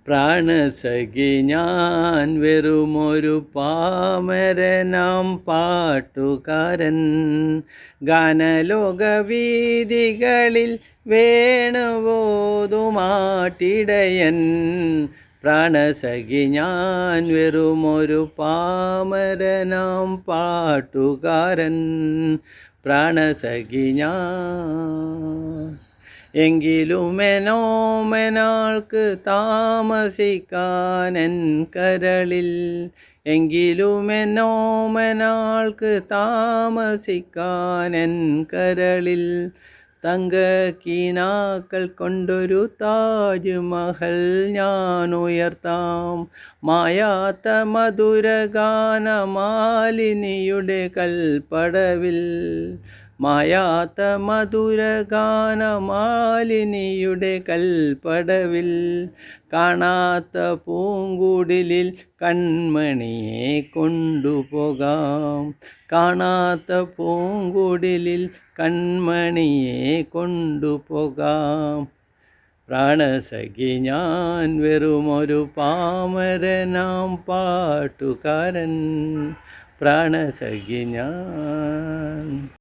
പ്രാണസഖി ഞാൻ വെറുമൊരു പാമരനാം പാട്ടുകാരൻ. ഗാനലോകവീഥികളിൽ വേണുവോതുമാട്ടിടയൻ. പ്രാണസഖി ഞാൻ വെറുമൊരു പാമരനാം പാട്ടുകാരൻ. പ്രാണസഖി ഞാൻ എങ്കിലുമെനോമനാൾക്ക് താമസിക്കാനെൻ കരളിൽ. എങ്കിലുമെനോമനാൾക്ക് താമസിക്കാനെൻ കരളിൽ. തങ്കക്കിനാക്കൾ കൊണ്ടൊരു താജ് മഹൽ ഞാൻ ഉയർത്താം. മായാത്ത മധുരഗാനമാലിനിയുടെ കൽപ്പടവിൽ. മായാത്ത മധുരഗാനമാലിനിയുടെ കൽപ്പടവിൽ. കാണാത്ത പൂങ്കുടിലിൽ കൺമണിയെ കൊണ്ടുപോകാം. കാണാത്ത പൂങ്കുടിലിൽ കൺമണിയെ കൊണ്ടുപോകാം. പ്രാണസഖി ഞാൻ വെറുമൊരു പാമരനാം പാട്ടുകാരൻ. പ്രാണസഖി ഞാൻ.